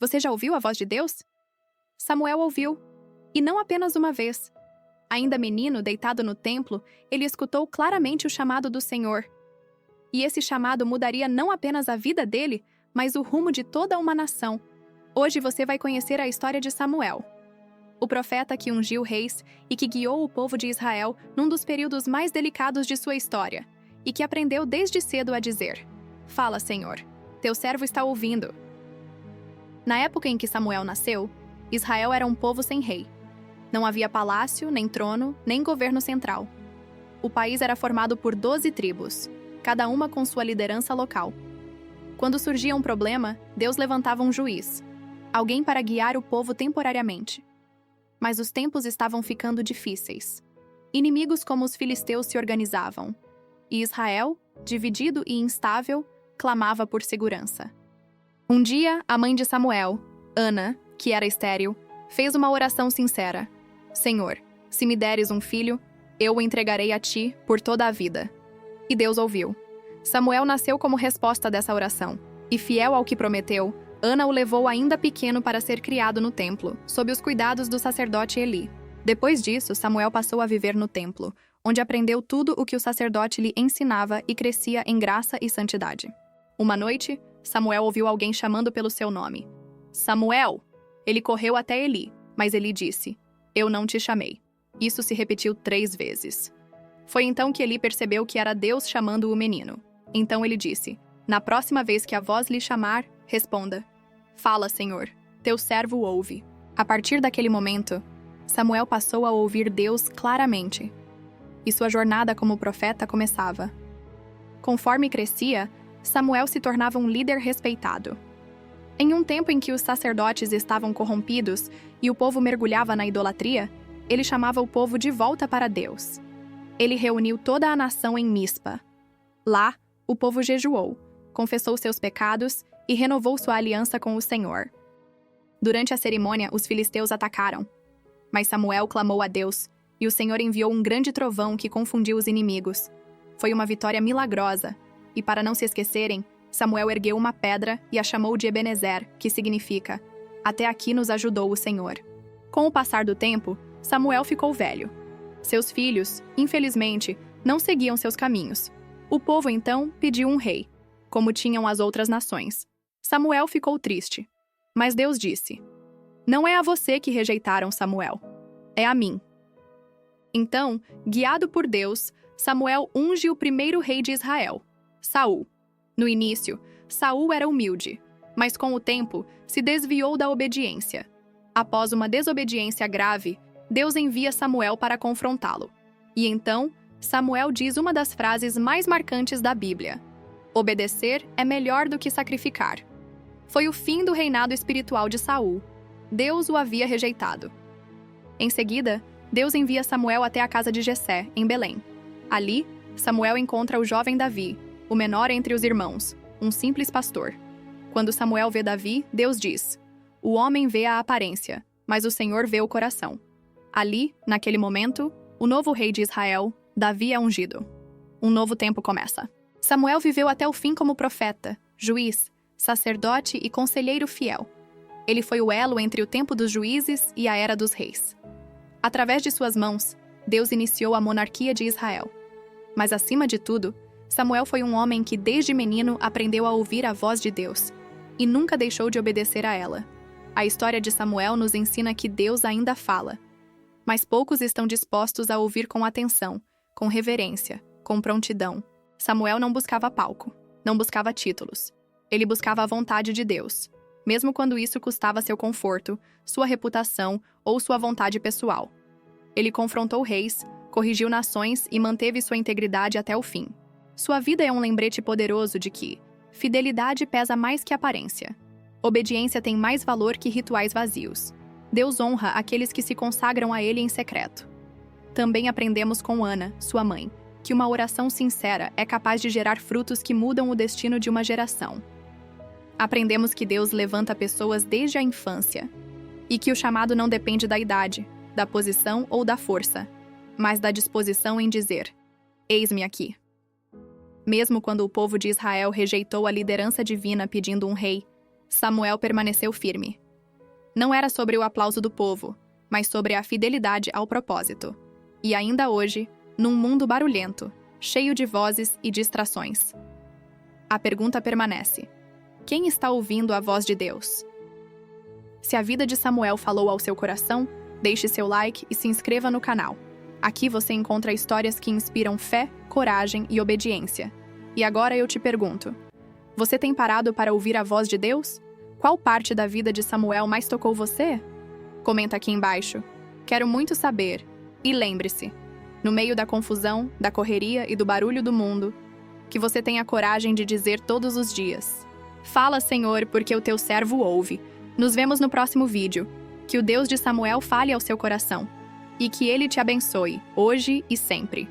Você já ouviu a voz de Deus? Samuel ouviu, e não apenas uma vez. Ainda menino, deitado no templo, ele escutou claramente o chamado do Senhor. E esse chamado mudaria não apenas a vida dele, mas o rumo de toda uma nação. Hoje você vai conhecer a história de Samuel, o profeta que ungiu reis e que guiou o povo de Israel num dos períodos mais delicados de sua história, e que aprendeu desde cedo a dizer: "Fala, Senhor, teu servo está ouvindo." Na época em que Samuel nasceu, Israel era um povo sem rei. Não havia palácio, nem trono, nem governo central. O país era formado por 12 tribos, cada uma com sua liderança local. Quando surgia um problema, Deus levantava um juiz, alguém para guiar o povo temporariamente. Mas os tempos estavam ficando difíceis. Inimigos como os filisteus se organizavam, e Israel, dividido e instável, clamava por segurança. Um dia, a mãe de Samuel, Ana, que era estéril, fez uma oração sincera: "Senhor, se me deres um filho, eu o entregarei a ti por toda a vida." E Deus ouviu. Samuel nasceu como resposta dessa oração, e fiel ao que prometeu, Ana o levou ainda pequeno para ser criado no templo, sob os cuidados do sacerdote Eli. Depois disso, Samuel passou a viver no templo, onde aprendeu tudo o que o sacerdote lhe ensinava e crescia em graça e santidade. Uma noite, Samuel ouviu alguém chamando pelo seu nome: "Samuel!" Ele correu até Eli, mas Eli disse: "Eu não te chamei." Isso se repetiu 3 vezes. Foi então que Eli percebeu que era Deus chamando o menino. Então ele disse: "Na próxima vez que a voz lhe chamar, responda: 'Fala, Senhor, teu servo ouve.'" A partir daquele momento, Samuel passou a ouvir Deus claramente, e sua jornada como profeta começava. Conforme crescia, Samuel se tornava um líder respeitado. Em um tempo em que os sacerdotes estavam corrompidos e o povo mergulhava na idolatria, ele chamava o povo de volta para Deus. Ele reuniu toda a nação em Mispa. Lá, o povo jejuou, confessou seus pecados e renovou sua aliança com o Senhor. Durante a cerimônia, os filisteus atacaram. Mas Samuel clamou a Deus, e o Senhor enviou um grande trovão que confundiu os inimigos. Foi uma vitória milagrosa, e para não se esquecerem, Samuel ergueu uma pedra e a chamou de Ebenezer, que significa: "Até aqui nos ajudou o Senhor." Com o passar do tempo, Samuel ficou velho. Seus filhos, infelizmente, não seguiam seus caminhos. O povo então pediu um rei, como tinham as outras nações. Samuel ficou triste. Mas Deus disse: "Não é a você que rejeitaram, Samuel. É a mim." Então, guiado por Deus, Samuel unge o primeiro rei de Israel, Saul. No início, Saul era humilde, mas com o tempo se desviou da obediência. Após uma desobediência grave, Deus envia Samuel para confrontá-lo. E então, Samuel diz uma das frases mais marcantes da Bíblia: "Obedecer é melhor do que sacrificar." Foi o fim do reinado espiritual de Saul. Deus o havia rejeitado. Em seguida, Deus envia Samuel até a casa de Jessé, em Belém. Ali, Samuel encontra o jovem Davi, o menor entre os irmãos, um simples pastor. Quando Samuel vê Davi, Deus diz: "O homem vê a aparência, mas o Senhor vê o coração." Ali, naquele momento, o novo rei de Israel, Davi, é ungido. Um novo tempo começa. Samuel viveu até o fim como profeta, juiz, sacerdote e conselheiro fiel. Ele foi o elo entre o tempo dos juízes e a era dos reis. Através de suas mãos, Deus iniciou a monarquia de Israel. Mas, acima de tudo, Samuel foi um homem que, desde menino, aprendeu a ouvir a voz de Deus e nunca deixou de obedecer a ela. A história de Samuel nos ensina que Deus ainda fala, mas poucos estão dispostos a ouvir com atenção, com reverência, com prontidão. Samuel não buscava palco, não buscava títulos. Ele buscava a vontade de Deus, mesmo quando isso custava seu conforto, sua reputação ou sua vontade pessoal. Ele confrontou reis, corrigiu nações e manteve sua integridade até o fim. Sua vida é um lembrete poderoso de que fidelidade pesa mais que aparência. Obediência tem mais valor que rituais vazios. Deus honra aqueles que se consagram a Ele em secreto. Também aprendemos com Ana, sua mãe, que uma oração sincera é capaz de gerar frutos que mudam o destino de uma geração. Aprendemos que Deus levanta pessoas desde a infância e que o chamado não depende da idade, da posição ou da força, mas da disposição em dizer: "Eis-me aqui." Mesmo quando o povo de Israel rejeitou a liderança divina pedindo um rei, Samuel permaneceu firme. Não era sobre o aplauso do povo, mas sobre a fidelidade ao propósito. E ainda hoje, num mundo barulhento, cheio de vozes e distrações, a pergunta permanece: quem está ouvindo a voz de Deus? Se a vida de Samuel falou ao seu coração, deixe seu like e se inscreva no canal. Aqui você encontra histórias que inspiram fé, coragem e obediência. E agora eu te pergunto: você tem parado para ouvir a voz de Deus? Qual parte da vida de Samuel mais tocou você? Comenta aqui embaixo. Quero muito saber. E lembre-se, no meio da confusão, da correria e do barulho do mundo, que você tenha coragem de dizer todos os dias: fala, Senhor, porque o teu servo ouve. Nos vemos no próximo vídeo. Que o Deus de Samuel fale ao seu coração. E que ele te abençoe, hoje e sempre.